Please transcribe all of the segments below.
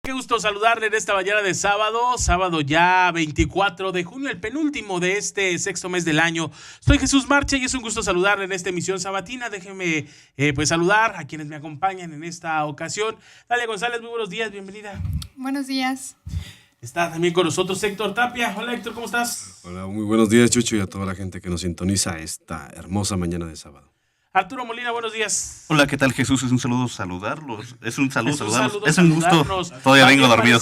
Qué gusto saludarle en esta mañana de sábado ya 24 de junio, el penúltimo de este sexto mes del año. Soy Jesús Marcha y es un gusto saludarle en esta emisión sabatina. Déjeme pues saludar a quienes me acompañan en esta ocasión. Dalia González, muy buenos días, bienvenida. Buenos días. Está también con nosotros Héctor Tapia. Hola Héctor, ¿cómo estás? Hola, muy buenos días, Chucho, y a toda la gente que nos sintoniza esta hermosa mañana de sábado. Arturo Molina, buenos días. Hola, ¿qué tal, Jesús? Es un saludo saludarlos. Es un saludo saludarlos. Es un un gusto. Todavía vengo dormido.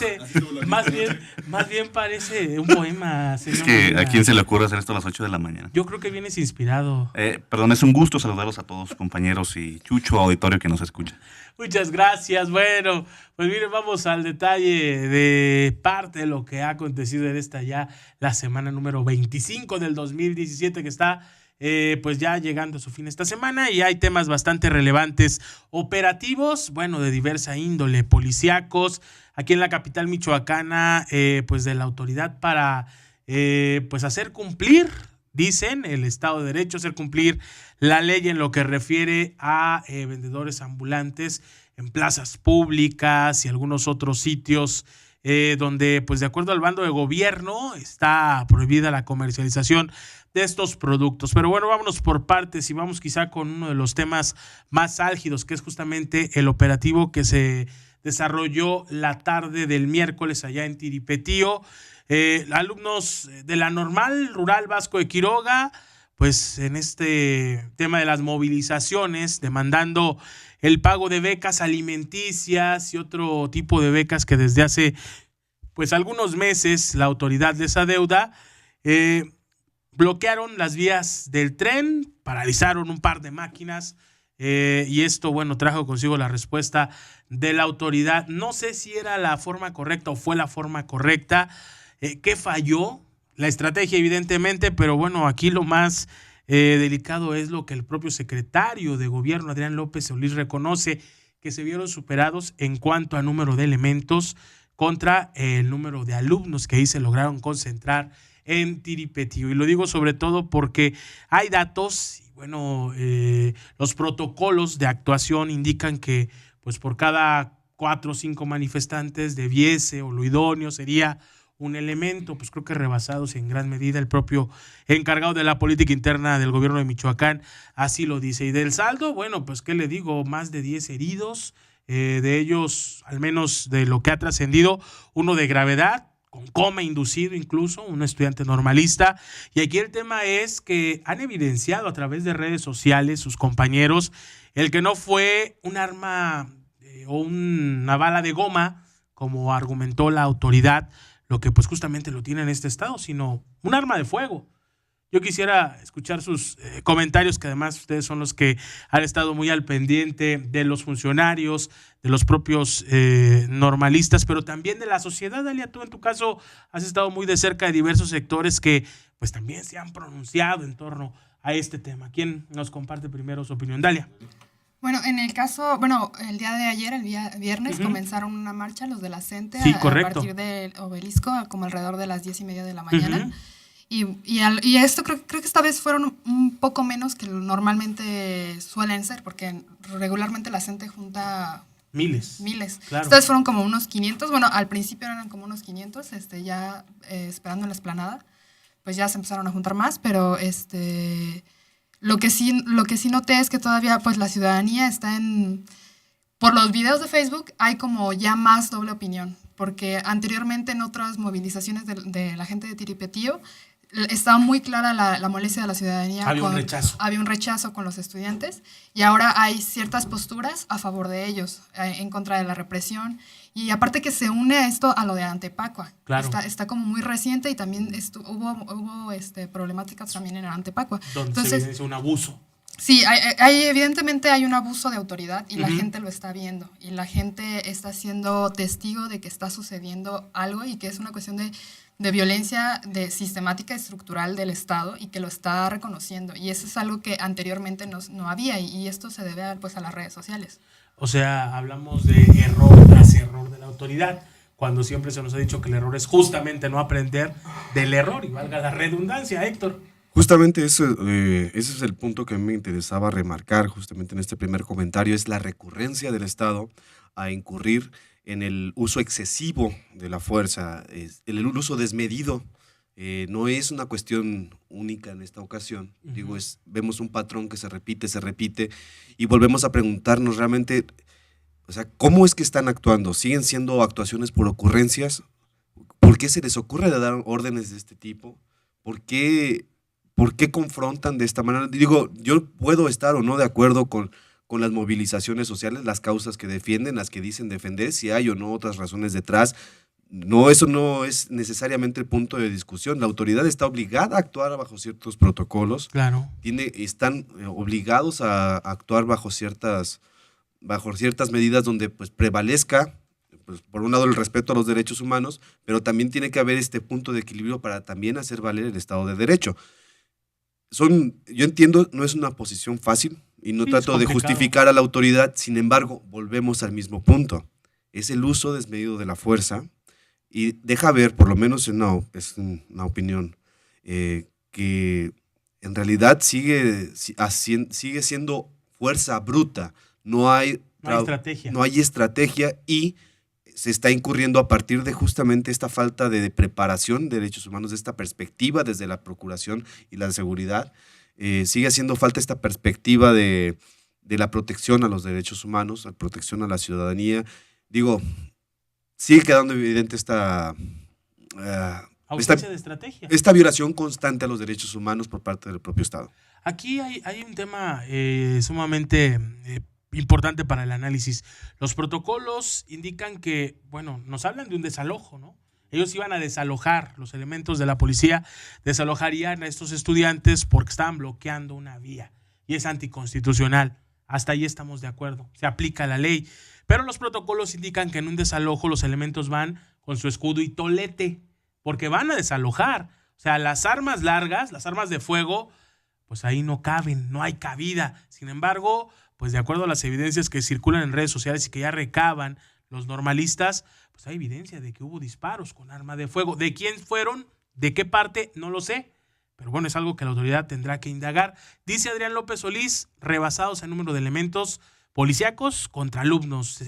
Más bien parece un poema, señor. Es que Molina. ¿a quién se le ocurre hacer esto a las 8 de la mañana? Yo creo que vienes inspirado. Perdón, es un gusto saludarlos a todos, compañeros y Chucho, auditorio que nos escucha. Muchas gracias. Bueno, pues miren, vamos al detalle de parte de lo que ha acontecido en esta ya la semana número 25 del 2017 que está pues ya llegando a su fin esta semana, y hay temas bastante relevantes operativos, bueno, de diversa índole, policíacos, aquí en la capital michoacana, pues de la autoridad para pues hacer cumplir, dicen, el Estado de Derecho, hacer cumplir la ley en lo que refiere a vendedores ambulantes en plazas públicas y algunos otros sitios donde, pues de acuerdo al bando de gobierno, está prohibida la comercialización de estos productos. Pero bueno, vámonos por partes y vamos quizá con uno de los temas más álgidos, que es justamente el operativo que se desarrolló la tarde del miércoles allá en Tiripetío. Alumnos de la Normal Rural Vasco de Quiroga, pues en este tema de las movilizaciones, demandando el pago de becas alimenticias y otro tipo de becas que desde hace pues algunos meses la autoridad les adeuda, bloquearon las vías del tren, paralizaron un par de máquinas y esto, bueno, trajo consigo la respuesta de la autoridad. No sé si era la forma correcta o fue la forma correcta. ¿Qué falló? La estrategia, evidentemente, pero bueno, aquí lo más delicado es lo que el propio secretario de gobierno, Adrián López Solís, reconoce, que se vieron superados en cuanto a número de elementos contra el número de alumnos que ahí se lograron concentrar en Tiripetío. Y lo digo sobre todo porque hay datos y bueno, los protocolos de actuación indican que pues por cada 4 o 5 manifestantes debiese, o lo idóneo sería un elemento, pues creo que rebasados en gran medida. El propio encargado de la política interna del gobierno de Michoacán así lo dice. Y del saldo, bueno, pues qué le digo, más de 10 heridos, de ellos, al menos de lo que ha trascendido, uno de gravedad, con coma inducido incluso, un estudiante normalista. Y aquí el tema es que han evidenciado a través de redes sociales sus compañeros el que no fue un arma o una bala de goma, como argumentó la autoridad, lo que pues justamente lo tiene en este estado, sino un arma de fuego. Yo quisiera escuchar sus comentarios, que además ustedes son los que han estado muy al pendiente de los funcionarios, de los propios normalistas, pero también de la sociedad. Dalia, tú en tu caso has estado muy de cerca de diversos sectores que pues también se han pronunciado en torno a este tema. ¿Quién nos comparte primero su opinión? Dalia. Bueno, en el caso, el día de ayer, el día viernes, comenzaron una marcha los de la CENTE Sí, a correcto. partir del obelisco, como alrededor de las 10:30 de la mañana. Y esto creo que esta vez fueron un poco menos que normalmente suelen ser, porque regularmente la CENTE junta Miles. Claro. Esta vez fueron como unos 500, bueno, al principio eran como unos 500, ya esperando en la explanada, pues ya se empezaron a juntar más, pero Lo que sí noté es que todavía pues la ciudadanía está por los videos de Facebook hay como ya más doble opinión, porque anteriormente en otras movilizaciones de la gente de Tiripetío estaba muy clara la molestia de la ciudadanía. Había un rechazo con los estudiantes, y ahora hay ciertas posturas a favor de ellos, en contra de la represión. Y aparte que se une a esto a lo de Antepacua. Claro. Está como muy reciente, y también hubo problemáticas también en Antepacua. Donde se evidencia un abuso. Sí, evidentemente hay un abuso de autoridad, y la gente lo está viendo. Y la gente está siendo testigo de que está sucediendo algo, y que es una cuestión de violencia sistemática y estructural del Estado, y que lo está reconociendo. Y eso es algo que anteriormente no había, y esto se debe pues a las redes sociales. O sea, hablamos de error tras error de la autoridad, cuando siempre se nos ha dicho que el error es justamente no aprender del error, y valga la redundancia, Héctor. Justamente ese es el punto que me interesaba remarcar justamente en este primer comentario, es la recurrencia del Estado a incurrir en el uso excesivo de la fuerza, el uso desmedido. No es una cuestión única en esta ocasión. Digo, vemos un patrón que se repite, y volvemos a preguntarnos realmente, o sea, ¿cómo es que están actuando? ¿Siguen siendo actuaciones por ocurrencias? ¿Por qué se les ocurre dar órdenes de este tipo? ¿Por qué confrontan de esta manera? Digo, yo puedo estar o no de acuerdo con las movilizaciones sociales, las causas que defienden, las que dicen defender, si hay o no otras razones detrás. No, eso no es necesariamente el punto de discusión. La autoridad está obligada a actuar bajo ciertos protocolos. Claro. Están obligados a actuar bajo ciertas medidas donde pues prevalezca, pues, por un lado, el respeto a los derechos humanos, pero también tiene que haber este punto de equilibrio para también hacer valer el Estado de Derecho. Yo entiendo, no es una posición fácil y no trato de justificar a la autoridad, sin embargo, volvemos al mismo punto. Es el uso desmedido de la fuerza y deja ver, por lo menos es una opinión, que en realidad sigue siendo fuerza bruta. No hay estrategia. No hay estrategia y se está incurriendo a partir de justamente esta falta de preparación de derechos humanos, de esta perspectiva desde la procuración y la seguridad. Sigue haciendo falta esta perspectiva de la protección a los derechos humanos, la protección a la ciudadanía. Digo, sigue quedando evidente esta ausencia de estrategia. Esta violación constante a los derechos humanos por parte del propio Estado. Aquí hay un tema sumamente importante para el análisis. Los protocolos indican que, bueno, nos hablan de un desalojo, ¿no? Ellos iban a desalojar, los elementos de la policía desalojarían a estos estudiantes porque estaban bloqueando una vía y es anticonstitucional. Hasta ahí estamos de acuerdo, se aplica la ley. Pero los protocolos indican que en un desalojo los elementos van con su escudo y tolete, porque van a desalojar. O sea, las armas largas, las armas de fuego, pues ahí no caben, no hay cabida. Sin embargo, pues de acuerdo a las evidencias que circulan en redes sociales y que ya recaban los normalistas, pues hay evidencia de que hubo disparos con arma de fuego. ¿De quién fueron? ¿De qué parte? No lo sé. Pero bueno, es algo que la autoridad tendrá que indagar. Dice Adrián López Solís, rebasados en número de elementos policíacos contra alumnos.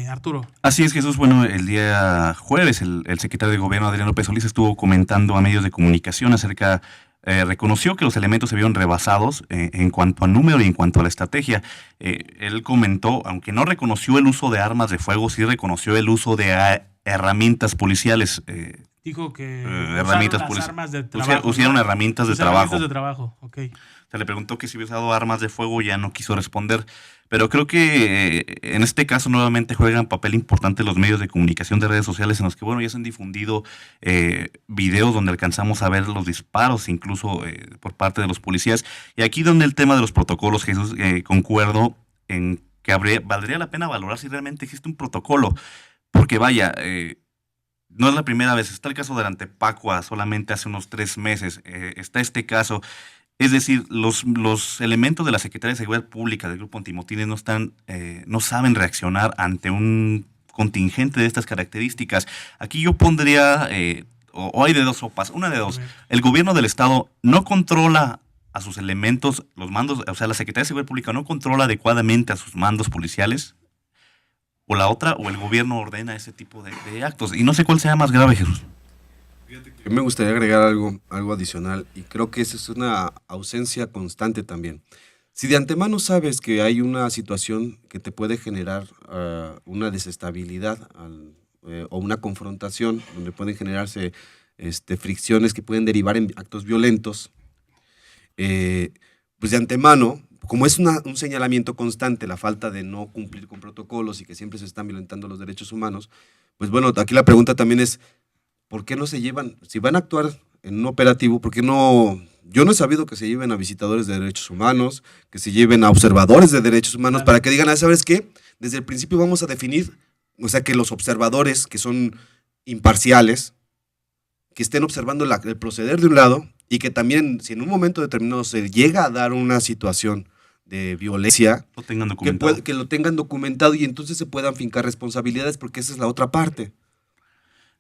Arturo. Así es, Jesús. Bueno, el día jueves el secretario de Gobierno, Adrián López Solís, estuvo comentando a medios de comunicación acerca, reconoció que los elementos se vieron rebasados en cuanto a número y en cuanto a la estrategia. Él comentó, aunque no reconoció el uso de armas de fuego, sí reconoció el uso de herramientas policiales. Dijo que herramientas armas de trabajo. Usaron herramientas de trabajo. Herramientas de trabajo, ok. Se le preguntó que si había usado armas de fuego, ya no quiso responder. Pero creo que en este caso nuevamente juegan papel importante los medios de comunicación de redes sociales en los que, bueno, ya se han difundido videos donde alcanzamos a ver los disparos incluso por parte de los policías. Y aquí donde el tema de los protocolos, Jesús, concuerdo en que valdría la pena valorar si realmente existe un protocolo. Porque vaya, no es la primera vez. Está el caso del Antepacua solamente hace unos 3 meses. Está este caso. Es decir, los elementos de la Secretaría de Seguridad Pública del Grupo Antimotines no saben reaccionar ante un contingente de estas características. Aquí yo pondría, o hay de dos sopas, una de dos. El gobierno del Estado no controla a sus elementos, los mandos, o sea, la Secretaría de Seguridad Pública no controla adecuadamente a sus mandos policiales, o la otra, o el gobierno ordena ese tipo de actos. Y no sé cuál sea más grave, Jesús. Yo me gustaría agregar algo adicional y creo que esa es una ausencia constante también. Si de antemano sabes que hay una situación que te puede generar una desestabilidad o una confrontación donde pueden generarse fricciones que pueden derivar en actos violentos, pues de antemano, como es un señalamiento constante, la falta de no cumplir con protocolos y que siempre se están violentando los derechos humanos, pues bueno, aquí la pregunta también es, ¿por qué no se llevan, si van a actuar en un operativo, por qué no? Yo no he sabido que se lleven a visitadores de derechos humanos, que se lleven a observadores de derechos humanos, para que digan, ¿sabes qué? Desde el principio vamos a definir, o sea, que los observadores, que son imparciales, que estén observando el proceder de un lado, y que también, si en un momento determinado se llega a dar una situación de violencia, que lo tengan documentado y entonces se puedan fincar responsabilidades, porque esa es la otra parte.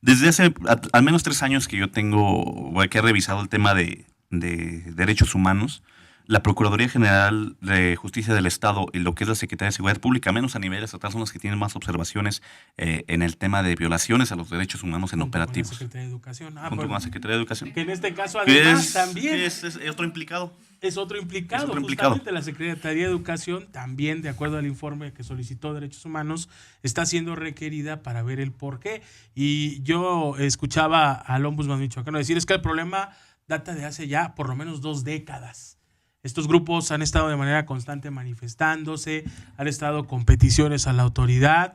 Desde hace al menos 3 años que yo tengo, o que he revisado el tema de derechos humanos, la Procuraduría General de Justicia del Estado y lo que es la Secretaría de Seguridad Pública, menos a nivel estatal, son las que tienen más observaciones en el tema de violaciones a los derechos humanos en Junto con la operativos. Secretaría de Educación. Junto con Bueno, la Secretaría de Educación. que en este caso Que además también es otro implicado. es otro implicado. Es otro implicado. Justamente la Secretaría de Educación también, de acuerdo al informe que solicitó Derechos Humanos, está siendo requerida para ver el por qué. Y yo escuchaba al ombudsman michoacano decir, es que el problema data de hace ya por lo menos 2 décadas. Estos grupos han estado de manera constante manifestándose, han estado con peticiones a la autoridad.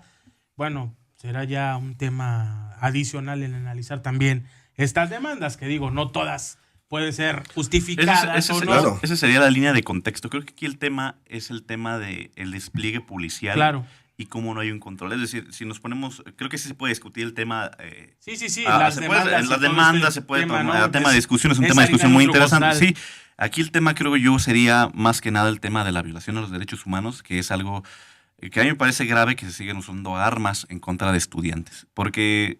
Bueno, será ya un tema adicional en analizar también estas demandas, que digo, no todas pueden ser justificadas o no. Claro. Esa sería la línea de contexto. Creo que aquí el tema es el tema del despliegue policial. Claro. Y cómo no hay un control. Es decir, si nos ponemos, creo que sí se puede discutir el tema. Sí, Las demandas se puede tomar, el tema de discusión es un tema de discusión muy interesante. Sí, aquí el tema creo yo sería más que nada el tema de la violación a los derechos humanos, que es algo que a mí me parece grave que se siguen usando armas en contra de estudiantes. Porque,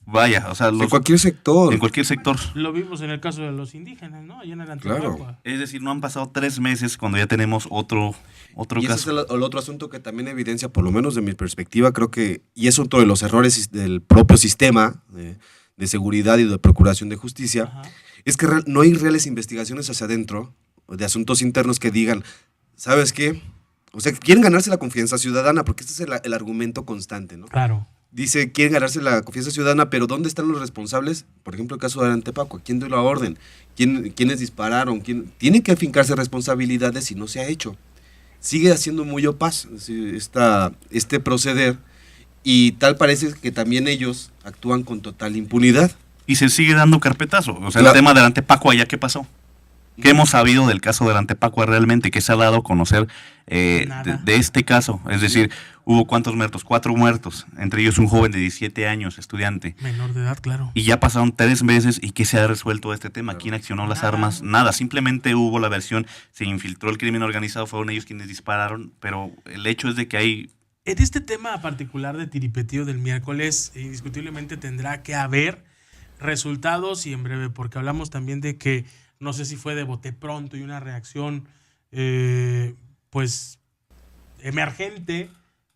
vaya, o sea, En cualquier sector. en cualquier sector. Lo vimos en el caso de los indígenas, ¿no? Allá en el Claro. Antiguo. Es decir, no han pasado 3 meses cuando ya tenemos otro Y ese es caso. el otro asunto que también evidencia, por lo menos de mi perspectiva, creo que, y es otro de los errores del propio sistema de seguridad y de procuración de justicia, Ajá. es que no hay reales investigaciones hacia adentro de asuntos internos que digan, ¿sabes qué? O sea, quieren ganarse la confianza ciudadana, porque este es el argumento constante, ¿no? Claro. Dice, quieren ganarse la confianza ciudadana, pero ¿dónde están los responsables? Por ejemplo, el caso de Antepaco, ¿quién dio la orden? ¿Quiénes dispararon? Tiene que afincarse responsabilidades y no se ha hecho. Sigue haciendo muy opaz este proceder y tal parece que también ellos actúan con total impunidad. Y se sigue dando carpetazo. O sea, Claro. el tema del Antepaco allá, ¿qué pasó? ¿Qué hemos sabido del caso del Antepacua realmente? ¿Qué se ha dado a conocer Nada. de este caso? Es decir, hubo ¿cuántos muertos? 4 muertos, entre ellos un joven de 17 años, estudiante. Menor de edad, claro. Y ya pasaron 3 meses y ¿qué se ha resuelto este tema? ¿Quién accionó las Nada. armas? Nada, simplemente hubo la versión, se infiltró el crimen organizado, fueron ellos quienes dispararon, pero el hecho es de que hay... En este tema particular de Tiripetío del miércoles, indiscutiblemente tendrá que haber resultados y en breve, porque hablamos también de que no sé si fue de bote pronto y una reacción pues emergente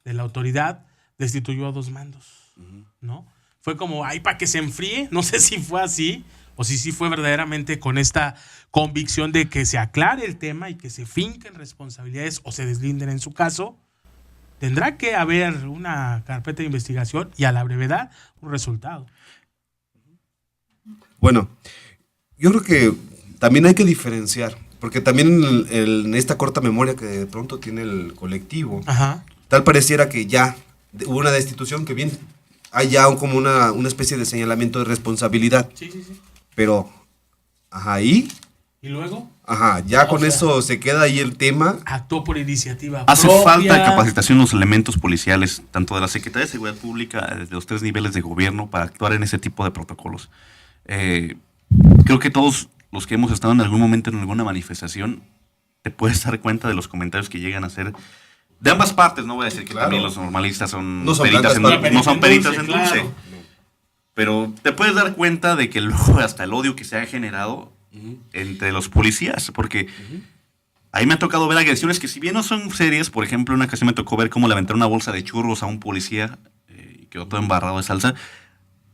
de la autoridad, destituyó a 2 mandos, ¿no? Fue como, ay, para que se enfríe, no sé si fue así o si sí fue verdaderamente con esta convicción de que se aclare el tema y que se finquen responsabilidades o se deslinden en su caso. Tendrá que haber una carpeta de investigación y a la brevedad un resultado. Bueno, yo creo que también hay que diferenciar, porque también en esta corta memoria que de pronto tiene el colectivo, Ajá. tal pareciera que ya hubo una destitución, que bien, hay ya como una especie de señalamiento de responsabilidad, Sí, sí, sí. pero, ajá, ahí, Y luego ajá, ya O con sea, eso se queda ahí el tema. actuó por iniciativa Hace propia. falta capacitación en los elementos policiales, tanto de la Secretaría de Seguridad Pública, de los 3 niveles de gobierno, para actuar en ese tipo de protocolos. Creo que todos los que hemos estado en algún momento en alguna manifestación, te puedes dar cuenta de los comentarios que llegan a hacer de ambas partes. No voy a decir que Claro. también los normalistas son, No son peritas blancas en, palomas. no son peritas en dulce. Claro. Pero te puedes dar cuenta de que luego hasta el odio que se ha generado entre los policías, porque ahí me ha tocado ver agresiones que si bien no son serias, por ejemplo, en una ocasión me tocó ver cómo le aventaron una bolsa de churros a un policía y quedó todo embarrado de salsa.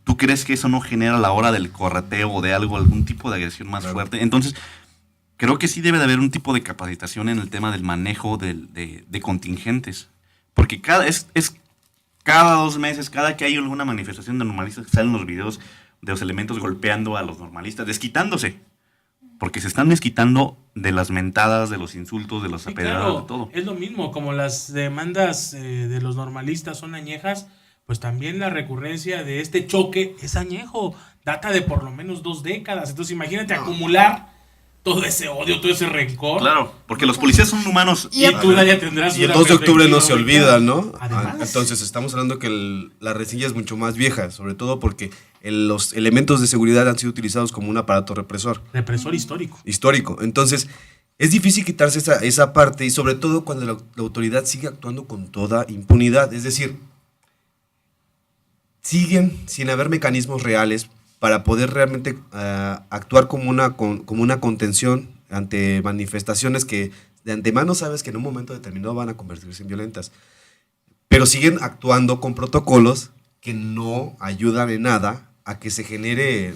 ¿Tú crees que eso no genera a la hora del correteo o de algo, algún tipo de agresión más fuerte? Entonces, creo que sí debe de haber un tipo de capacitación en el tema del manejo de contingentes, porque cada 2 meses, cada que hay alguna manifestación de normalistas, salen los videos de los elementos golpeando a los normalistas, desquitándose. Porque se están desquitando de las mentadas, de los insultos, de las Sí, apedradas, claro, de todo. es lo mismo, como las demandas de los normalistas son añejas, pues también la recurrencia de este choque es añejo, data de por lo menos 2 décadas. Entonces imagínate acumular todo ese odio, todo ese rencor. Claro, porque los policías son humanos. Y tú ya tendrás Y el una 2 de octubre no se perspectiva olvida, ¿no? Además. Entonces estamos hablando que la rencilla es mucho más vieja, sobre todo porque los elementos de seguridad han sido utilizados como un aparato represor represor histórico. histórico. Entonces es difícil quitarse esa parte y sobre todo cuando la autoridad sigue actuando con toda impunidad. Es decir, siguen sin haber mecanismos reales para poder realmente actuar como una contención ante manifestaciones que de antemano sabes que en un momento determinado van a convertirse en violentas, pero siguen actuando con protocolos que no ayudan en nada a que se genere,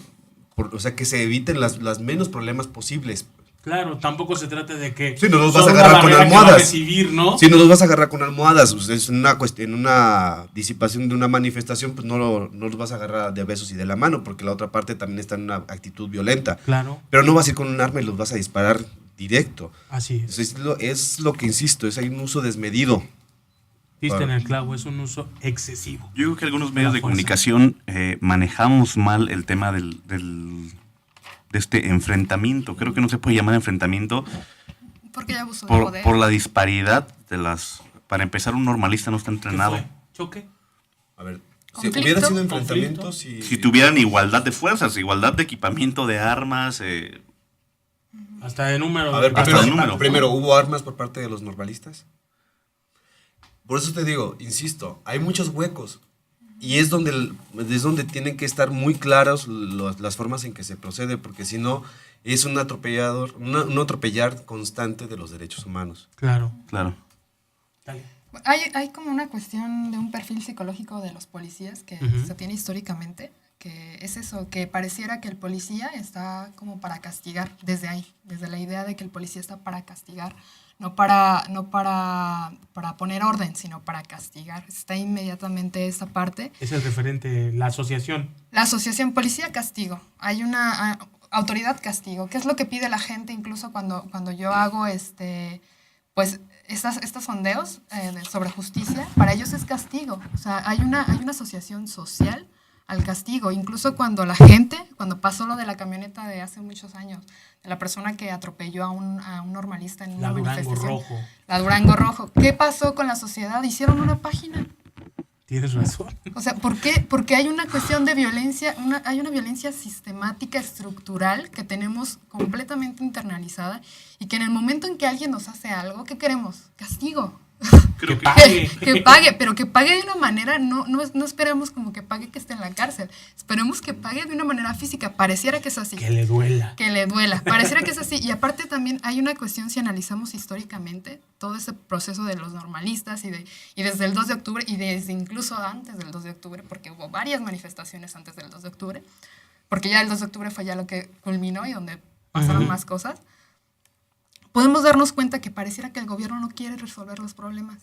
o sea, que se eviten las menos problemas posibles. Claro, tampoco se trata de que Sí, no los son vas a una agarrar con barrera que va a almohadas. recibir, ¿no? Si no los vas a agarrar con almohadas, pues, es una cuestión, en una disipación de una manifestación, pues no los vas a agarrar de besos y de la mano, porque la otra parte también está en una actitud violenta. Claro, Pero no vas a ir con un arma y los vas a disparar directo. así es. Entonces, es lo que insisto, hay un uso desmedido. Diste en el clavo, es un uso excesivo. Yo creo que algunos medios La de fuerza. comunicación manejamos mal el tema de este enfrentamiento. Creo que no se puede llamar enfrentamiento Porque ya abusó de poder. por la disparidad de las... Para empezar, un normalista no está ¿Qué entrenado. fue? ¿Choque? A ver, si ¿Conflicto? hubiera sido enfrentamientos y... Si tuvieran igualdad de fuerzas, igualdad de equipamiento de armas, Hasta de número. A ver, Hasta el número. primero, ¿hubo armas por parte de los normalistas? Por eso te digo, insisto, hay muchos huecos. Y es donde tienen que estar muy claras las formas en que se procede, porque si no, es un atropellar constante de los derechos humanos. Claro. claro. Dale. Hay como una cuestión de un perfil psicológico de los policías que Ujú. se tiene históricamente, que es eso, que pareciera que el policía está como para castigar desde ahí, desde la idea de que el policía está para castigar, no para poner orden, sino para castigar. Está inmediatamente esa parte. Es el referente, la asociación. La asociación policía-castigo. Hay una autoridad-castigo. ¿Qué es lo que pide la gente incluso cuando yo hago pues estos sondeos sobre justicia? Para ellos es castigo. O sea, hay una asociación social al castigo. Incluso cuando pasó lo de la camioneta de hace muchos años, de la persona que atropelló a un normalista en una La Durango manifestación. Rojo. La Durango Rojo. ¿Qué pasó con la sociedad? Hicieron una página. Tienes razón. O sea, ¿por qué? Porque hay una cuestión de violencia, hay una violencia sistemática, estructural, que tenemos completamente internalizada y que en el momento en que alguien nos hace algo, ¿qué queremos? Castigo. Creo que pague. Que pague, pero que pague de una manera, no esperemos como que pague que esté en la cárcel, esperemos que pague de una manera física, pareciera que es así. Que le duela. Que le duela, pareciera que es así. Y aparte también hay una cuestión, si analizamos históricamente, todo ese proceso de los normalistas y desde el 2 de octubre y desde incluso antes del 2 de octubre, porque hubo varias manifestaciones antes del 2 de octubre, porque ya el 2 de octubre fue ya lo que culminó y donde pasaron más cosas, podemos darnos cuenta que pareciera que el gobierno no quiere resolver los problemas.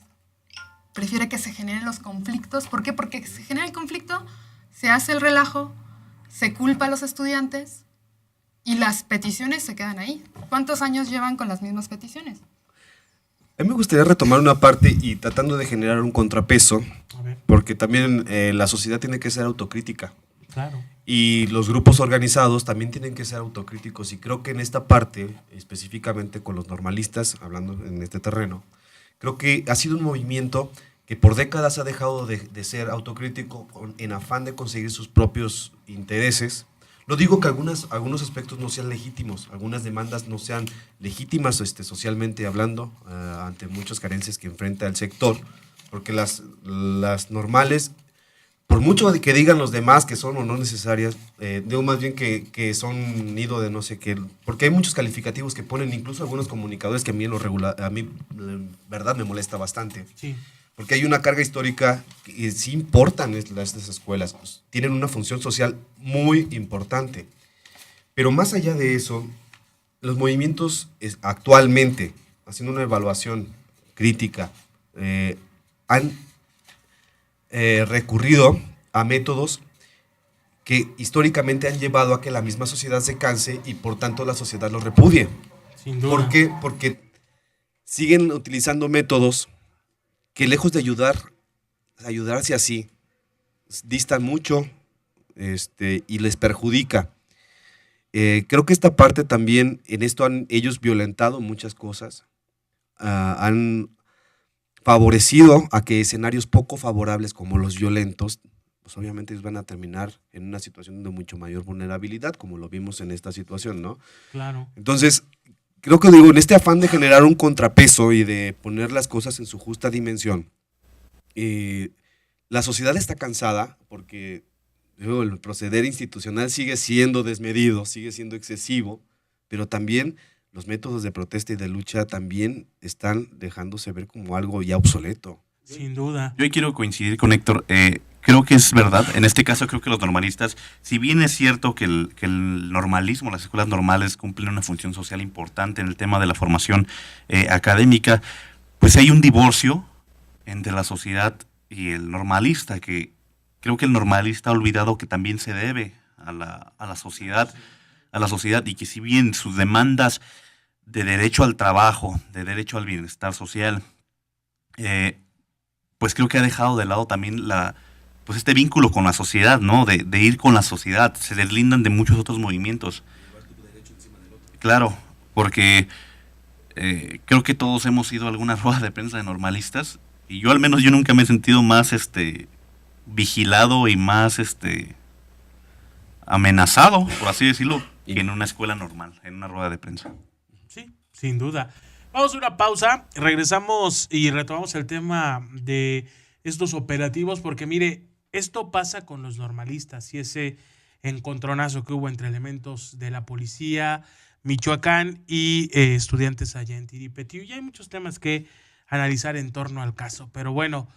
Prefiere que se generen los conflictos. ¿Por qué? Porque se genera el conflicto, se hace el relajo, se culpa a los estudiantes y las peticiones se quedan ahí. ¿Cuántos años llevan con las mismas peticiones? A mí me gustaría retomar una parte y tratando de generar un contrapeso, A ver, porque también la sociedad tiene que ser autocrítica. claro. Y los grupos organizados también tienen que ser autocríticos, y creo que en esta parte, específicamente con los normalistas, hablando en este terreno, creo que ha sido un movimiento que por décadas ha dejado de ser autocrítico en afán de conseguir sus propios intereses. No digo que algunos aspectos no sean legítimos, algunas demandas no sean legítimas socialmente hablando, ante muchas carencias que enfrenta el sector, porque las normales, por mucho que digan los demás que son o no necesarias, digo más bien que son nido de no sé qué, porque hay muchos calificativos que ponen, incluso algunos comunicadores, que a mí verdad me molesta bastante, Sí. porque hay una carga histórica que sí importan estas escuelas, pues, tienen una función social muy importante, pero más allá de eso, los movimientos actualmente, haciendo una evaluación crítica, han recurrido a métodos que históricamente han llevado a que la misma sociedad se canse y por tanto la sociedad los repudie. Sin duda. ¿Por qué? Porque siguen utilizando métodos que, lejos de ayudarse así, distan mucho y les perjudica. Creo que esta parte también, en esto han ellos violentado muchas cosas, han favorecido a que escenarios poco favorables como los violentos, pues obviamente ellos van a terminar en una situación de mucho mayor vulnerabilidad, como lo vimos en esta situación, ¿no? Claro. Entonces, creo que en este afán de generar un contrapeso y de poner las cosas en su justa dimensión, la sociedad está cansada porque el proceder institucional sigue siendo desmedido, sigue siendo excesivo, pero también los métodos de protesta y de lucha también están dejándose ver como algo ya obsoleto. Sin duda. Yo quiero coincidir con Héctor. Creo que es verdad. En este caso creo que los normalistas, si bien es cierto que el normalismo, las escuelas normales cumplen una función social importante en el tema de la formación académica, pues hay un divorcio entre la sociedad y el normalista, que creo que el normalista ha olvidado que también se debe a la sociedad, y que si bien sus demandas de derecho al trabajo, de derecho al bienestar social, pues creo que ha dejado de lado también pues este vínculo con la sociedad, ¿no? De ir con la sociedad, se deslindan de muchos otros movimientos. Claro, porque creo que todos hemos ido a alguna rueda de prensa de normalistas, y yo al menos yo nunca me he sentido más vigilado y más amenazado, por así decirlo, que en una escuela normal, en una rueda de prensa. Sí, sin duda. Vamos a una pausa, regresamos y retomamos el tema de estos operativos, porque mire, esto pasa con los normalistas y ese encontronazo que hubo entre elementos de la policía, Michoacán y estudiantes allá en Tiripetío. Y hay muchos temas que analizar en torno al caso, pero bueno,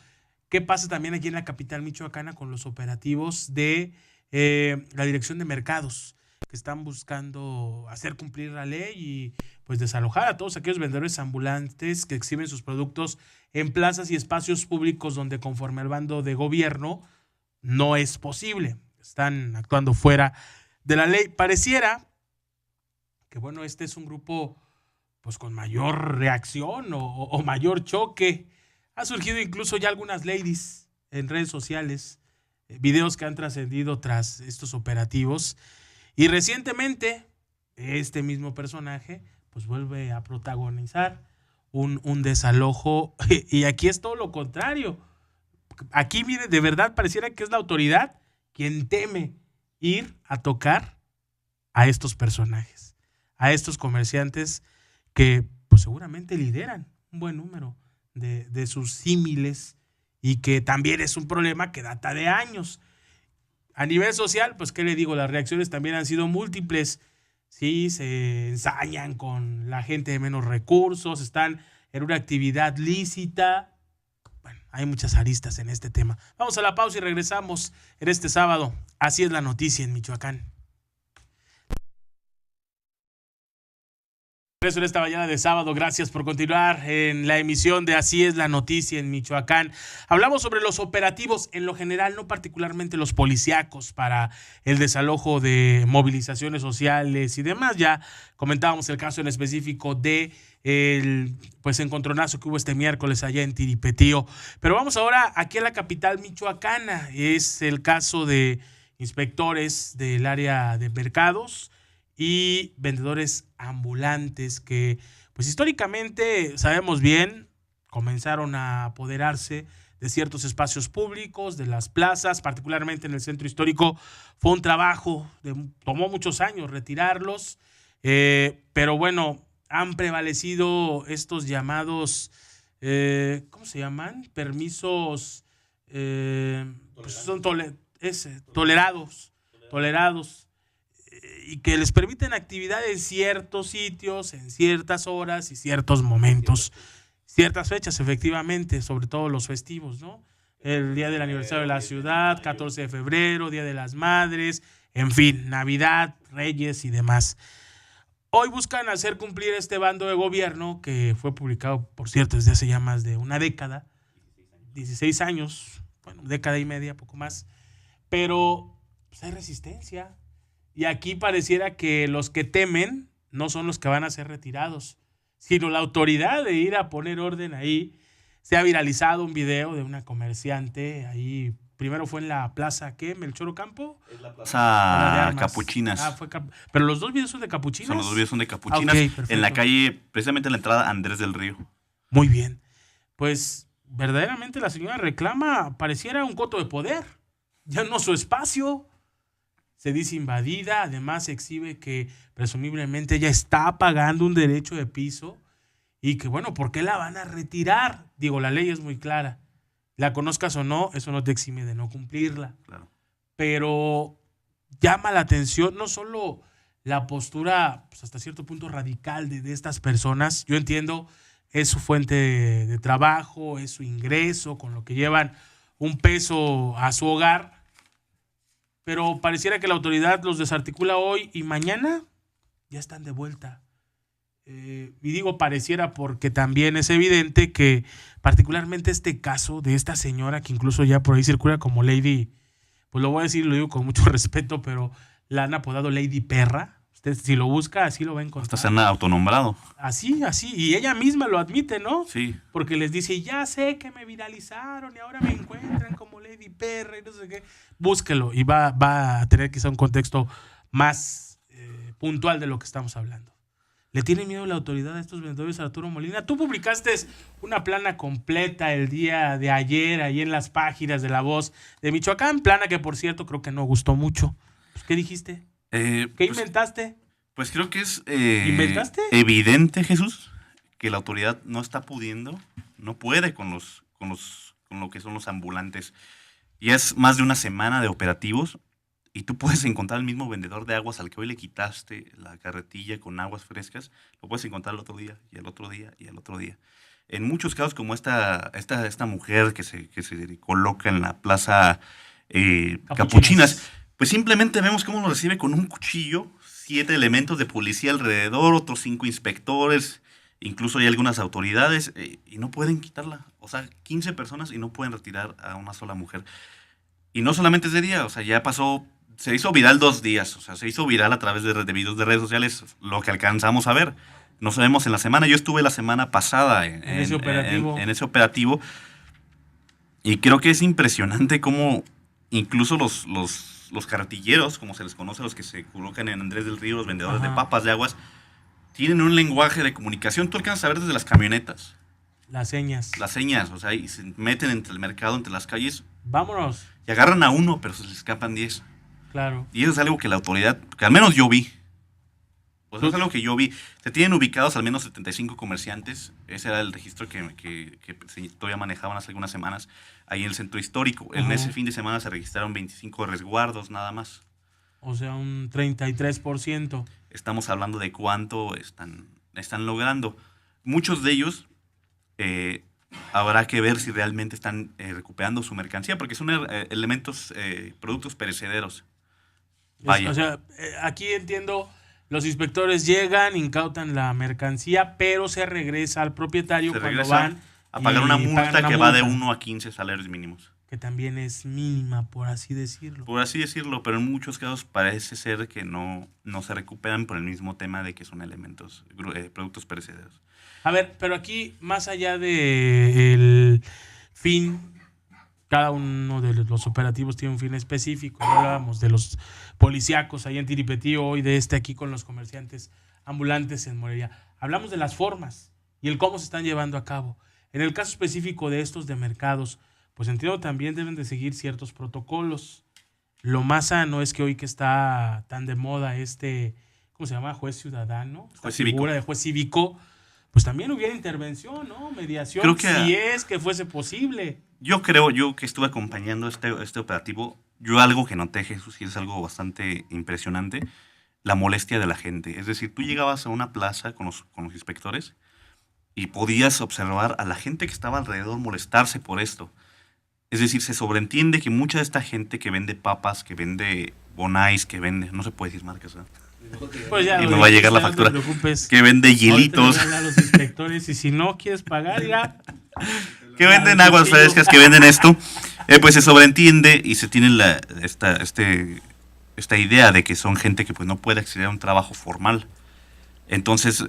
¿qué pasa también aquí en la capital michoacana con los operativos de la Dirección de Mercados, que están buscando hacer cumplir la ley y pues desalojar a todos aquellos vendedores ambulantes que exhiben sus productos en plazas y espacios públicos donde, conforme al bando de gobierno, no es posible? Están actuando fuera de la ley. Pareciera que, bueno, este es un grupo pues con mayor reacción o mayor choque. Ha surgido incluso ya algunas ladies en redes sociales, videos que han trascendido tras estos operativos. Y recientemente, este mismo personaje pues vuelve a protagonizar un desalojo. Y aquí es todo lo contrario. Aquí, mire, de verdad pareciera que es la autoridad quien teme ir a tocar a estos personajes, a estos comerciantes que pues seguramente lideran un buen número de sus símiles, y que también es un problema que data de años. A nivel social, pues qué le digo, las reacciones también han sido múltiples. Sí, se ensañan con la gente de menos recursos, están en una actividad lícita. Bueno, hay muchas aristas en este tema. Vamos a la pausa y regresamos en este sábado. Así es la noticia en Michoacán. Eso en esta mañana de sábado. Gracias por continuar en la emisión de Así es la noticia en Michoacán. Hablamos sobre los operativos en lo general, no particularmente los policíacos, para el desalojo de movilizaciones sociales y demás. Ya comentábamos el caso en específico de el pues encontronazo que hubo este miércoles allá en Tiripetío. Pero vamos ahora aquí a la capital michoacana. Es el caso de inspectores del área de mercados y vendedores ambulantes que, pues históricamente, sabemos bien, comenzaron a apoderarse de ciertos espacios públicos, de las plazas, particularmente en el centro histórico. Fue un trabajo, tomó muchos años retirarlos, pero bueno, han prevalecido estos llamados, ¿cómo se llaman? Permisos, pues son tolerados, y que les permiten actividad en ciertos sitios, en ciertas horas y ciertos momentos, ciertas fechas, efectivamente, sobre todo los festivos, ¿no? El día del aniversario de la ciudad, 14 de febrero, Día de las Madres, en fin, Navidad, Reyes y demás. Hoy buscan hacer cumplir este bando de gobierno que fue publicado, por cierto, desde hace ya más de una década, 16 años, bueno, década y media, poco más, pero pues hay resistencia. Y aquí pareciera que los que temen no son los que van a ser retirados, sino la autoridad de ir a poner orden ahí. Se ha viralizado un video de una comerciante ahí. Primero fue en la plaza, ¿qué? ¿Melchor Ocampo? Es la plaza Capuchinas. Pero los dos videos son de Capuchinas. Son los dos videos son de Capuchinas. Okay, en la calle, precisamente en la entrada Andrés del Río. Muy bien. Pues verdaderamente la señora reclama, pareciera un coto de poder. Ya no su espacio. Se dice invadida, además se exhibe que presumiblemente ella está pagando un derecho de piso y que, bueno, ¿por qué la van a retirar? Digo, la ley es muy clara. La conozcas o no, eso no te exime de no cumplirla. Claro. Pero llama la atención no solo la postura, pues hasta cierto punto radical de estas personas. Yo entiendo, es su fuente de trabajo, es su ingreso, con lo que llevan un peso a su hogar, pero pareciera que la autoridad los desarticula hoy y mañana ya están de vuelta. Y digo pareciera porque también es evidente que particularmente este caso de esta señora que incluso ya por ahí circula como Lady, pues lo voy a decir, lo digo con mucho respeto, pero la han apodado Lady Perra. Usted si lo busca, así lo va a encontrar. Hasta se han autonombrado. Así, y ella misma lo admite, ¿no? Sí. Porque les dice, ya sé que me viralizaron y ahora me encuentran como Lady Perra y no sé qué. Búsquelo y va a tener quizá un contexto más puntual de lo que estamos hablando. ¿Le tiene miedo la autoridad a estos vendedores, Arturo Molina? Tú publicaste una plana completa el día de ayer ahí en las páginas de La Voz de Michoacán, plana que por cierto creo que no gustó mucho. Pues, ¿qué dijiste? ¿Qué inventaste? Pues creo que es ¿Inventaste? evidente, Jesús, que la autoridad no está pudiendo, no puede con lo que son los ambulantes. Ya es más de una semana de operativos y tú puedes encontrar al mismo vendedor de aguas al que hoy le quitaste la carretilla con aguas frescas, lo puedes encontrar el otro día y el otro día y el otro día. En muchos casos como esta mujer que se coloca en la plaza Capuchinas, pues simplemente vemos cómo lo recibe con un cuchillo, 7 elementos de policía alrededor, otros 5 inspectores, incluso hay algunas autoridades, y no pueden quitarla. O sea, 15 personas y no pueden retirar a una sola mujer. Y no solamente ese día, o sea, ya pasó, se hizo viral 2 días, o sea, se hizo viral a través de videos de redes sociales, lo que alcanzamos a ver. No sabemos en la semana, yo estuve la semana pasada en ese operativo, y creo que es impresionante cómo incluso los carretilleros, como se les conoce, los que se colocan en Andrés del Río, los vendedores de papas, de aguas, tienen un lenguaje de comunicación. Tú alcanzas a ver desde las camionetas. Las señas, o sea, y se meten entre el mercado, entre las calles. Vámonos. Y agarran a uno, pero se les escapan 10. Claro. Y eso es algo que la autoridad, que al menos yo vi. Pues es algo que yo vi. Se tienen ubicados al menos 75 comerciantes. Ese era el registro que todavía manejaban hace algunas semanas ahí en el centro histórico. En ese fin de semana se registraron 25 resguardos nada más. O sea, un 33%. Estamos hablando de cuánto están logrando. Muchos de ellos habrá que ver si realmente están recuperando su mercancía, porque son elementos, productos perecederos. Vaya. O sea, aquí entiendo, los inspectores llegan, incautan la mercancía, pero se regresa al propietario cuando van a pagar una multa que va de 1 a 15 salarios mínimos. Que también es mínima, por así decirlo. Por así decirlo, pero en muchos casos parece ser que no se recuperan por el mismo tema de que son elementos, productos perecederos. A ver, pero aquí, más allá del fin, cada uno de los operativos tiene un fin específico. Ya hablábamos de los policíacos ahí en Tiripetío, hoy de aquí con los comerciantes ambulantes en Morelia. Hablamos de las formas y el cómo se están llevando a cabo. En el caso específico de estos de mercados, pues entiendo también deben de seguir ciertos protocolos. Lo más sano es que hoy que está tan de moda ¿cómo se llama? Juez ciudadano. Juez cívico. Figura de juez cívico. Pues también hubiera intervención, ¿no? Mediación, si es que fuese posible. Yo que estuve acompañando este operativo, algo que noté, Jesús, y es algo bastante impresionante, la molestia de la gente. Es decir, tú llegabas a una plaza con los inspectores y podías observar a la gente que estaba alrededor molestarse por esto. Es decir, se sobreentiende que mucha de esta gente que vende papas, que vende bonais, que vende, no se puede decir marcas, ¿verdad? Pues ya, y me va a llegar la factura. No te preocupes. Que vende hielitos. A los inspectores y si no quieres pagar, ya. Que venden aguas frescas, que venden esto. Pues se sobreentiende y se tiene esta idea de que son gente que pues no puede acceder a un trabajo formal. Entonces,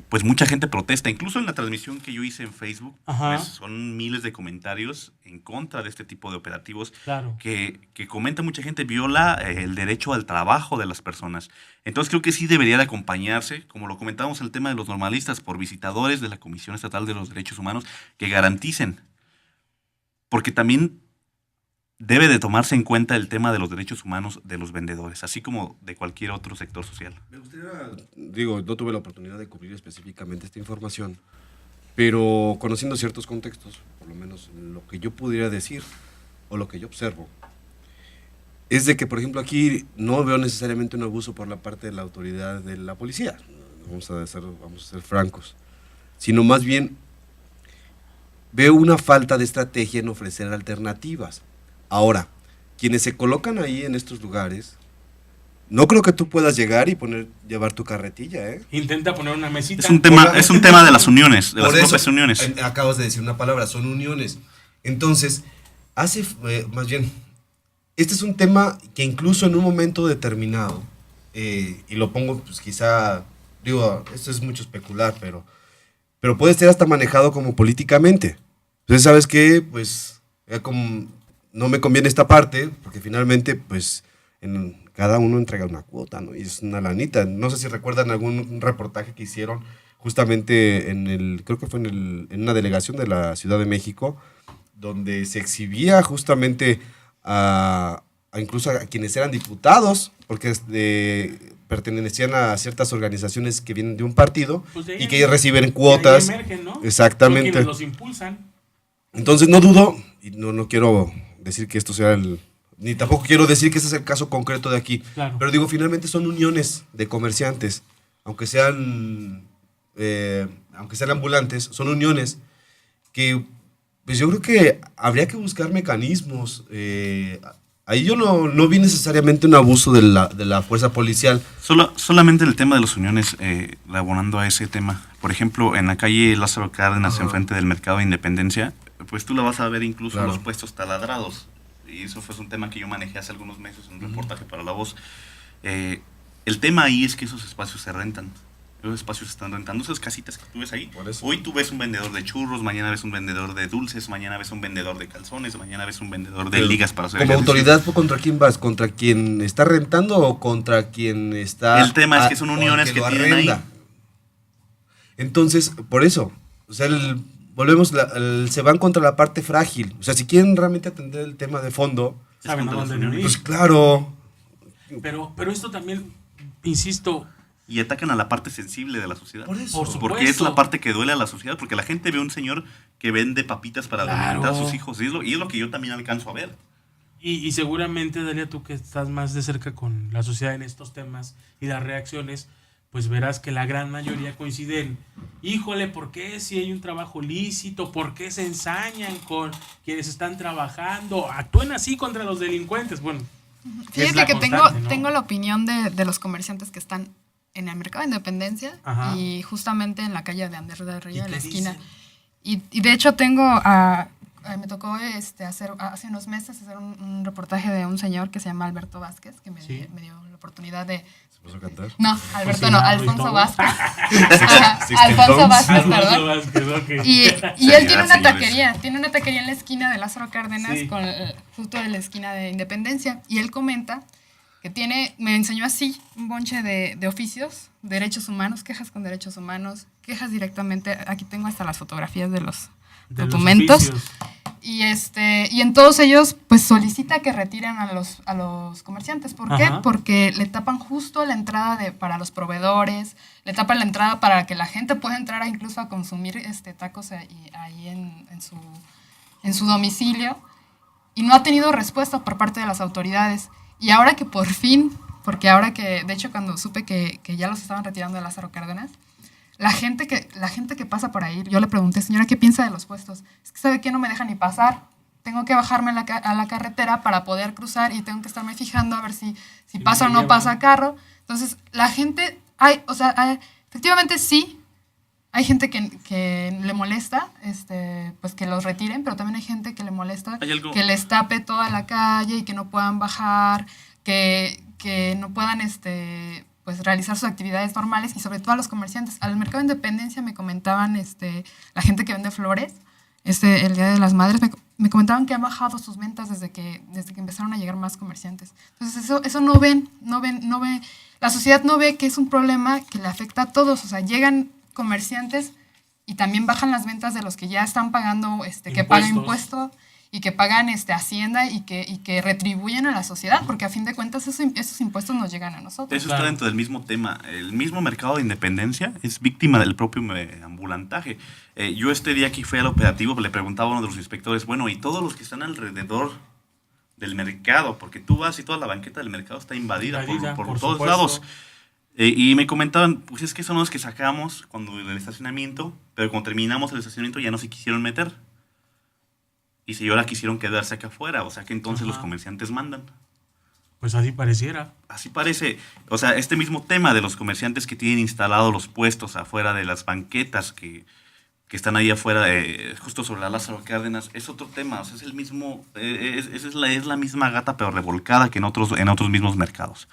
pues mucha gente protesta. Incluso en la transmisión que yo hice en Facebook, pues son miles de comentarios en contra de este tipo de operativos. Claro. Que comenta mucha gente, viola el derecho al trabajo de las personas. Entonces creo que sí debería de acompañarse, como lo comentábamos en el tema de los normalistas, por visitadores de la Comisión Estatal de los Derechos Humanos que garanticen. Porque también debe de tomarse en cuenta el tema de los derechos humanos de los vendedores, así como de cualquier otro sector social. Me gustaría, no tuve la oportunidad de cubrir específicamente esta información, pero conociendo ciertos contextos, por lo menos lo que yo pudiera decir o lo que yo observo, es de que, por ejemplo, aquí no veo necesariamente un abuso por la parte de la autoridad de la policía, vamos a ser francos, sino más bien veo una falta de estrategia en ofrecer alternativas. Ahora, quienes se colocan ahí en estos lugares, no creo que tú puedas llegar y llevar tu carretilla, ¿eh? Intenta poner una mesita. Es un tema de las uniones, de las propias uniones. Acabas de decir una palabra, son uniones. Entonces, más bien, este es un tema que incluso en un momento determinado, y lo pongo, pues quizá, digo, esto es mucho especular, pero puede ser hasta manejado como políticamente. Entonces, ¿sabes qué? Pues, como no me conviene esta parte, porque finalmente, pues, cada uno entrega una cuota, ¿no? Y es una lanita. No sé si recuerdan algún reportaje que hicieron justamente creo que fue en una delegación de la Ciudad de México, donde se exhibía justamente incluso a quienes eran diputados, porque pertenecían a ciertas organizaciones que vienen de un partido y que reciben cuotas. De ahí emergen, ¿no? Exactamente. Son quienes los impulsan. Entonces no dudo, y no quiero decir que esto sea ni tampoco quiero decir que este es el caso concreto de aquí, Claro. pero digo, finalmente son uniones de comerciantes, aunque sean ambulantes, son uniones que, pues yo creo que habría que buscar mecanismos. Ahí yo no vi necesariamente un abuso de la fuerza policial. Solamente el tema de las uniones, abonando a ese tema. Por ejemplo, en la calle Lázaro Cárdenas, enfrente del Mercado de Independencia, pues tú la vas a ver incluso en los puestos taladrados. Y eso fue un tema que yo manejé hace algunos meses en un reportaje para La Voz. El tema ahí es que esos espacios se rentan. Esos espacios se están rentando, esas casitas que tú ves ahí. Hoy tú ves un vendedor de churros, mañana ves un vendedor de dulces, mañana ves un vendedor de calzones, mañana ves un vendedor de ligas para hacer como ejercicio. Autoridad, ¿contra quién vas? ¿Contra quien está rentando o contra quien está... El tema es que son uniones que tienen ahí. Entonces, por eso, o sea, se van contra la parte frágil. O sea, si quieren realmente atender el tema de fondo, Saben a dónde venir. pues claro. Pero esto también, insisto, y atacan a la parte sensible de la sociedad. Por eso. Por supuesto. Porque es la parte que duele a la sociedad, porque la gente ve a un señor que vende papitas para alimentar a sus hijos, y es lo que yo también alcanzo a ver. Y seguramente, Dalia, tú que estás más de cerca con la sociedad en estos temas y las reacciones, pues verás que la gran mayoría coinciden. Híjole, ¿por qué si hay un trabajo lícito? ¿Por qué se ensañan con quienes están trabajando? Actúen así contra los delincuentes. Bueno, fíjate que constante, ¿no? tengo la opinión de los comerciantes que están en el Mercado de Independencia. Ajá. Y justamente en la calle de Ander de Río, en la esquina. Y de hecho me tocó hace unos meses hacer un reportaje de un señor que se llama Alberto Vázquez, que me dio la oportunidad de... ¿Se puso a cantar? No, Alberto no, Alfonso Vázquez. Alfonso Vázquez, perdón. Okay. Y él tiene una taquería en la esquina de Lázaro Cárdenas, justo en la esquina de Independencia, y él comenta que me enseñó así un bonche de oficios, derechos humanos, quejas con derechos humanos, quejas directamente, aquí tengo hasta las fotografías de los documentos, y en todos ellos pues solicita que retiren a los comerciantes. ¿Por qué? Porque le tapan justo la entrada para los proveedores, le tapan la entrada para que la gente pueda entrar incluso a consumir tacos ahí en su domicilio, y no ha tenido respuesta por parte de las autoridades. Y ahora que por fin, porque ahora que, de hecho, cuando supe que ya los estaban retirando de Lázaro Cárdenas, la gente que pasa por ahí, yo le pregunté, señora, ¿qué piensa de los puestos? Es que ¿sabe qué? No me deja ni pasar. Tengo que bajarme a la carretera para poder cruzar y tengo que estarme fijando a ver si pasa o no pasa carro. Entonces, la gente, efectivamente sí, hay gente que le molesta pues que los retiren, pero también hay gente que le molesta que les tape toda la calle y que no puedan bajar, que no puedan pues realizar sus actividades normales, y sobre todo a los comerciantes. Al Mercado de Independencia me comentaban la gente que vende flores, el Día de las Madres, me comentaban que han bajado sus ventas desde que empezaron a llegar más comerciantes. Entonces eso no ven, la sociedad no ve que es un problema que le afecta a todos. O sea, llegan comerciantes y también bajan las ventas de los que ya están pagando, que pagan impuestos y que pagan Hacienda y que retribuyen a la sociedad, porque a fin de cuentas esos impuestos nos llegan a nosotros. Eso está dentro del mismo tema. El mismo Mercado de Independencia es víctima del propio ambulantaje. Yo este día que fui al operativo le preguntaba a uno de los inspectores, bueno, ¿y todos los que están alrededor del mercado, porque tú vas y toda la banqueta del mercado está invadida por todos supuesto. lados. Y me comentaban, pues es que son los que sacamos cuando el estacionamiento, pero cuando terminamos el estacionamiento ya no se quisieron meter. Y ahora quisieron quedarse acá afuera, o sea que entonces los comerciantes mandan. Pues así pareciera. Así parece. O sea, este mismo tema de los comerciantes que tienen instalados los puestos afuera de las banquetas que están ahí afuera, justo sobre la Lázaro Cárdenas, es otro tema. O sea, es el mismo, es la misma gata pero revolcada que en otros mismos mercados.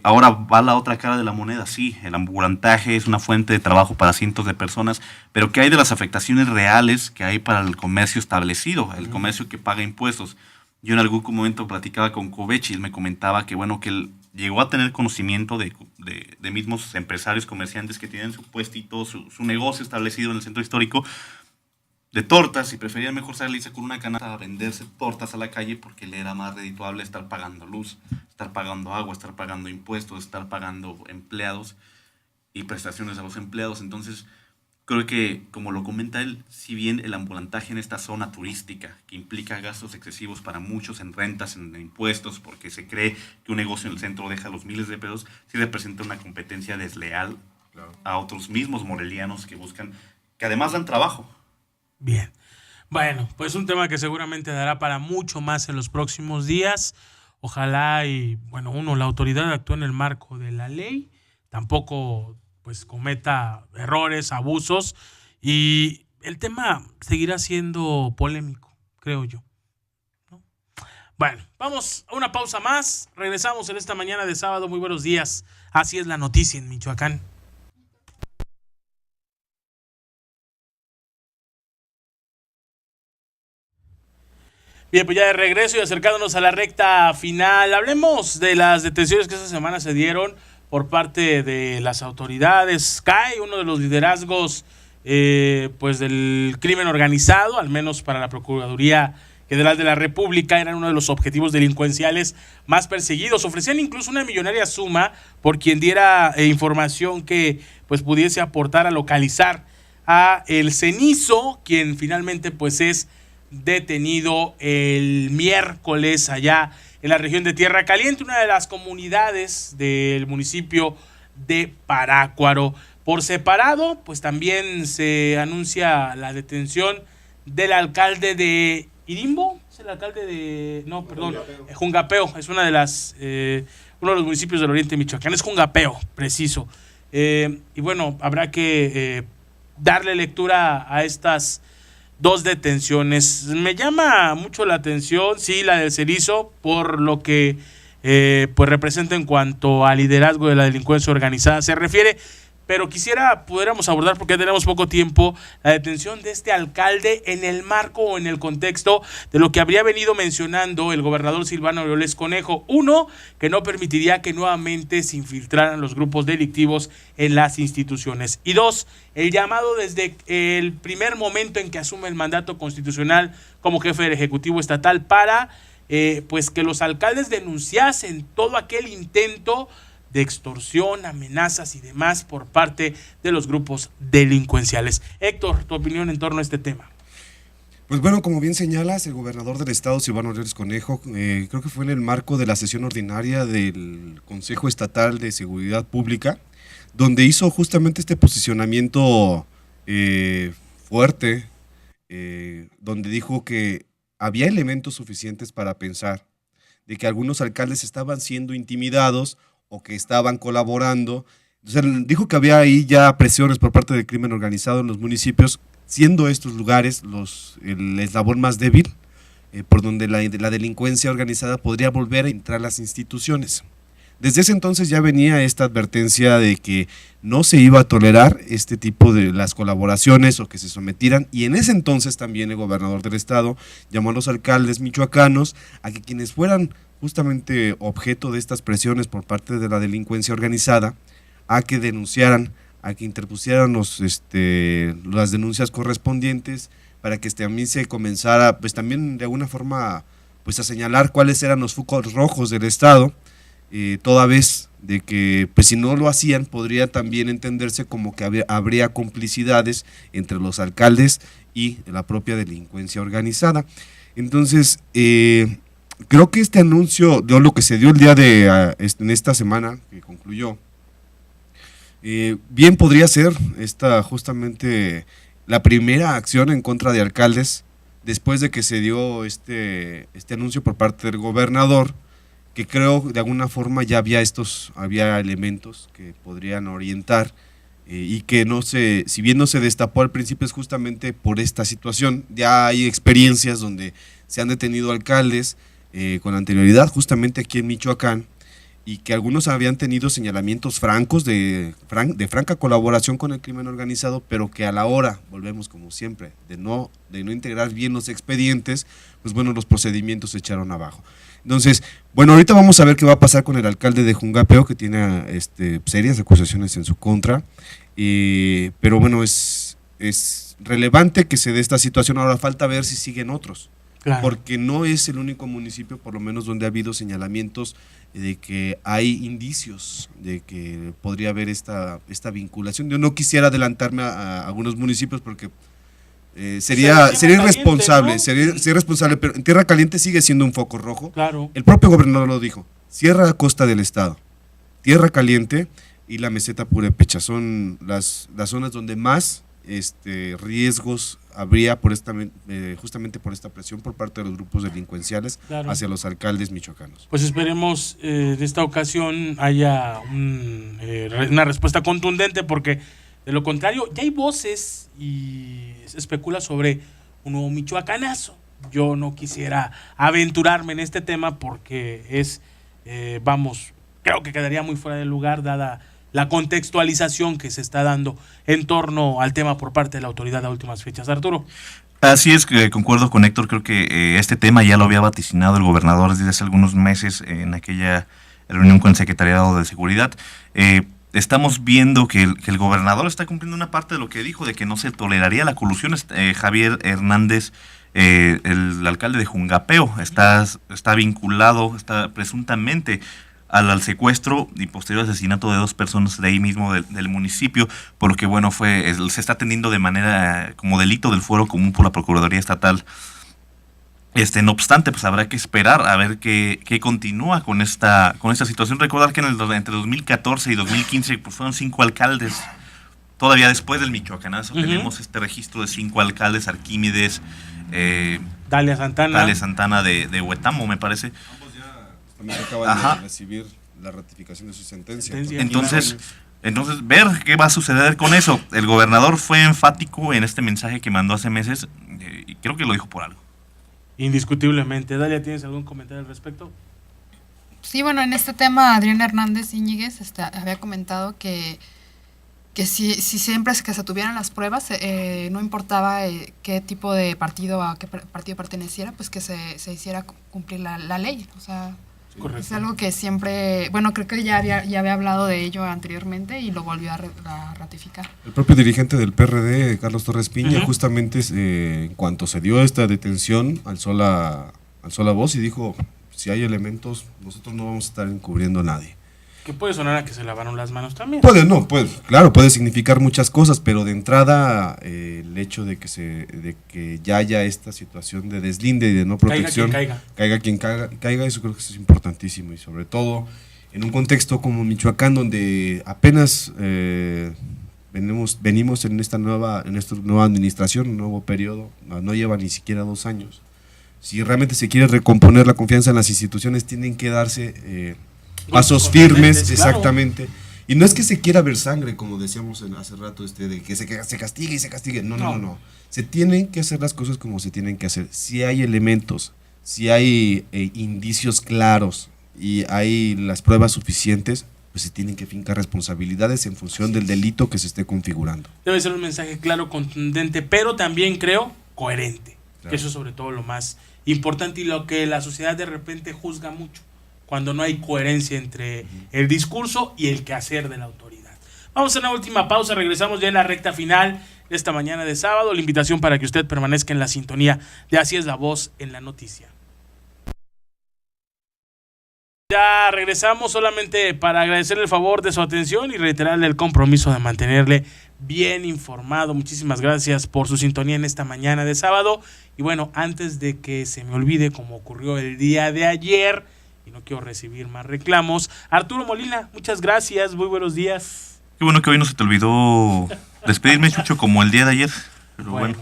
Ahora va la otra cara de la moneda, sí, el ambulantaje es una fuente de trabajo para cientos de personas, pero ¿qué hay de las afectaciones reales que hay para el comercio establecido, el comercio que paga impuestos? Yo en algún momento platicaba con Covechi, él me comentaba que bueno, que él llegó a tener conocimiento de mismos empresarios, comerciantes que tienen su puestito, su negocio establecido en el centro histórico de tortas y preferían mejor salirse con una canasta a venderse tortas a la calle porque le era más redituable estar pagando luz, estar pagando agua, estar pagando impuestos, estar pagando empleados y prestaciones a los empleados. Entonces, creo que, como lo comenta él, si bien el ambulantaje en esta zona turística, que implica gastos excesivos para muchos en rentas, en impuestos, porque se cree que un negocio en el centro deja los miles de pesos, sí representa una competencia desleal a otros mismos morelianos que buscan, que además dan trabajo. Bien. Bueno, pues un tema que seguramente dará para mucho más en los próximos días. Ojalá y, bueno, la autoridad actúe en el marco de la ley, tampoco pues cometa errores, abusos, y el tema seguirá siendo polémico, creo yo, ¿no? Bueno, vamos a una pausa más, regresamos en esta mañana de sábado. Muy buenos días, así es la noticia en Michoacán. Bien, pues ya de regreso y acercándonos a la recta final, hablemos de las detenciones que esta semana se dieron por parte de las autoridades. Cae uno de los liderazgos pues del crimen organizado, al menos para la Procuraduría General de la República, eran uno de los objetivos delincuenciales más perseguidos. Ofrecían incluso una millonaria suma por quien diera información que pues pudiese aportar a localizar a el Cenizo, quien finalmente pues es detenido el miércoles allá en la región de Tierra Caliente, una de las comunidades del municipio de Parácuaro. Por separado, pues también se anuncia la detención del alcalde de Irimbo, es el alcalde de, no, perdón, Jungapeo, es una de las, uno de los municipios del oriente de Michoacán, es Jungapeo, preciso. Y bueno, habrá que darle lectura a estas dos detenciones. Me llama mucho la atención, sí, la del Cenizo, por lo que pues representa en cuanto al liderazgo de la delincuencia organizada se refiere, pero pudiéramos abordar, porque ya tenemos poco tiempo, la detención de este alcalde en el marco o en el contexto de lo que habría venido mencionando el gobernador Silvano Aureoles Conejo. Uno, que no permitiría que nuevamente se infiltraran los grupos delictivos en las instituciones. Y dos, el llamado desde el primer momento en que asume el mandato constitucional como jefe del Ejecutivo Estatal para pues que los alcaldes denunciasen todo aquel intento de extorsión, amenazas y demás por parte de los grupos delincuenciales. Héctor, tu opinión en torno a este tema. Pues bueno, como bien señalas, el gobernador del estado, Silvano Aureoles Conejo, creo que fue en el marco de la sesión ordinaria del Consejo Estatal de Seguridad Pública, donde hizo justamente este posicionamiento fuerte, donde dijo que había elementos suficientes para pensar de que algunos alcaldes estaban siendo intimidados o que estaban colaborando. Entonces, dijo que había ahí ya presiones por parte del crimen organizado en los municipios, siendo estos lugares el eslabón más débil, por donde la delincuencia organizada podría volver a entrar a las instituciones. Desde ese entonces ya venía esta advertencia de que no se iba a tolerar este tipo de las colaboraciones o que se sometieran, y en ese entonces también el gobernador del estado llamó a los alcaldes michoacanos a que quienes fueran justamente objeto de estas presiones por parte de la delincuencia organizada, a que denunciaran, a que interpusieran las denuncias correspondientes, para que también se comenzara, pues también de alguna forma, pues a señalar cuáles eran los focos rojos del estado, toda vez de que, pues si no lo hacían, podría también entenderse como que habría complicidades entre los alcaldes y la propia delincuencia organizada. Entonces, creo que este anuncio, de lo que se dio el día de en esta semana que concluyó, bien podría ser justamente la primera acción en contra de alcaldes después de que se dio este anuncio por parte del gobernador, que creo de alguna forma ya había elementos que podrían orientar y que si bien no se destapó al principio es justamente por esta situación. Ya hay experiencias donde se han detenido alcaldes con anterioridad, justamente aquí en Michoacán, y que algunos habían tenido señalamientos francos de franca colaboración con el crimen organizado, pero que a la hora, volvemos como siempre, de no integrar bien los expedientes, pues bueno, los procedimientos se echaron abajo. Entonces, bueno, ahorita vamos a ver qué va a pasar con el alcalde de Jungapeo, que tiene serias acusaciones en su contra, pero bueno, es relevante que se dé esta situación. Ahora falta ver si siguen otros. Claro. Porque no es el único municipio, por lo menos, donde ha habido señalamientos de que hay indicios de que podría haber esta vinculación. Yo no quisiera adelantarme a algunos municipios porque sería irresponsable, ¿no? sería irresponsable, pero en Tierra Caliente sigue siendo un foco rojo. Claro. El propio gobernador lo dijo: Sierra Costa del Estado, Tierra Caliente y la Meseta Purépecha son las zonas donde más riesgos habría justamente por esta presión por parte de los grupos delincuenciales, claro, hacia los alcaldes michoacanos. Pues esperemos en esta ocasión haya una respuesta contundente, porque de lo contrario ya hay voces y se especula sobre un nuevo michoacanazo. Yo no quisiera aventurarme en este tema porque creo que quedaría muy fuera de lugar dada la contextualización que se está dando en torno al tema por parte de la autoridad a últimas fechas. Arturo. Así es, que concuerdo con Héctor. Creo que este tema ya lo había vaticinado el gobernador desde hace algunos meses en aquella reunión con el Secretariado de Seguridad. Estamos viendo que el gobernador está cumpliendo una parte de lo que dijo, de que no se toleraría la colusión. Javier Hernández, el alcalde de Jungapeo, está vinculado, está presuntamente al secuestro y posterior asesinato de 2 personas de ahí mismo del municipio, por lo que bueno, se está atendiendo de manera como delito del fuero común por la Procuraduría Estatal. No obstante, pues habrá que esperar a ver qué continúa con esta situación. Recordar que entre 2014 y 2015 pues fueron 5 alcaldes. Todavía después del michoacanazo tenemos este registro de 5 alcaldes: Arquímedes, Dalia Santana de Huetamo, me parece. También acaban de recibir la ratificación de su sentencia. Entonces, ver qué va a suceder con eso. El gobernador fue enfático en este mensaje que mandó hace meses y creo que lo dijo por algo. Indiscutiblemente. Dalia, ¿tienes algún comentario al respecto? Sí, bueno, en este tema Adrián Hernández Íñiguez había comentado que si siempre que se tuvieran las pruebas, no importaba qué tipo de partido, a qué partido perteneciera, pues que se hiciera cumplir la ley. O sea, correcto. Es algo que siempre, bueno, creo que ya había hablado de ello anteriormente y lo volvió a ratificar. El propio dirigente del PRD, Carlos Torres Piña, justamente en cuanto se dio esta detención, alzó la voz y dijo: si hay elementos, nosotros no vamos a estar encubriendo a nadie. Que puede sonar a que se lavaron las manos también. Claro, puede significar muchas cosas, pero de entrada el hecho de que ya haya esta situación de deslinde y de no protección, caiga quien caiga, eso creo que es importantísimo, y sobre todo en un contexto como Michoacán, donde apenas venimos en esta nueva administración, un nuevo periodo, no lleva ni siquiera 2 años. Si realmente se quiere recomponer la confianza en las instituciones, tienen que darse pasos firmes, exactamente. Claro. Y no es que se quiera ver sangre, como decíamos hace rato, de que se castigue y se castigue. No. Se tienen que hacer las cosas como se tienen que hacer. Si hay elementos, si hay indicios claros y hay las pruebas suficientes, pues se tienen que fincar responsabilidades en función del delito que se esté configurando. Debe ser un mensaje claro, contundente, pero también creo coherente. Claro. Que eso es sobre todo lo más importante y lo que la sociedad de repente juzga mucho, cuando no hay coherencia entre el discurso y el quehacer de la autoridad. Vamos a una última pausa, regresamos ya en la recta final de esta mañana de sábado. La invitación para que usted permanezca en la sintonía de Así es la Voz en la Noticia. Ya regresamos, solamente para agradecerle el favor de su atención y reiterarle el compromiso de mantenerle bien informado. Muchísimas gracias por su sintonía en esta mañana de sábado. Y bueno, antes de que se me olvide, como ocurrió el día de ayer, y no quiero recibir más reclamos, Arturo Molina, muchas gracias, muy buenos días. Qué bueno que hoy no se te olvidó despedirme, Chucho, como el día de ayer. Pero bueno,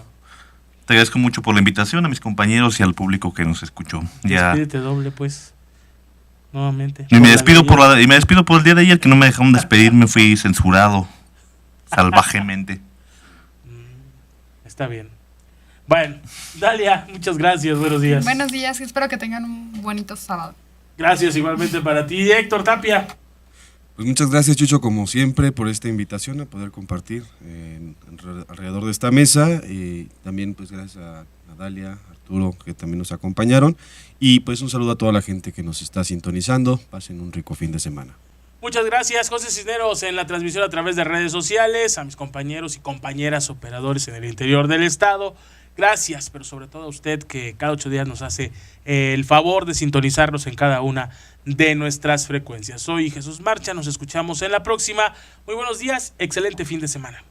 te agradezco mucho por la invitación, a mis compañeros y al público que nos escuchó. Despídete doble, pues, nuevamente. Y me despido por el día de ayer, que no me dejaron despedirme, fui censurado salvajemente. Está bien. Bueno, Dalia, muchas gracias, buenos días. Buenos días, espero que tengan un bonito sábado. Gracias igualmente para ti, Héctor Tapia. Pues muchas gracias, Chucho, como siempre, por esta invitación a poder compartir alrededor de esta mesa. Y también, pues, gracias a Dalia, Arturo, que también nos acompañaron. Y pues un saludo a toda la gente que nos está sintonizando. Pasen un rico fin de semana. Muchas gracias, José Cisneros, en la transmisión a través de redes sociales, a mis compañeros y compañeras operadores en el interior del estado. Gracias, pero sobre todo a usted que cada 8 días nos hace el favor de sintonizarnos en cada una de nuestras frecuencias. Soy Jesús Marcha, nos escuchamos en la próxima. Muy buenos días, excelente fin de semana.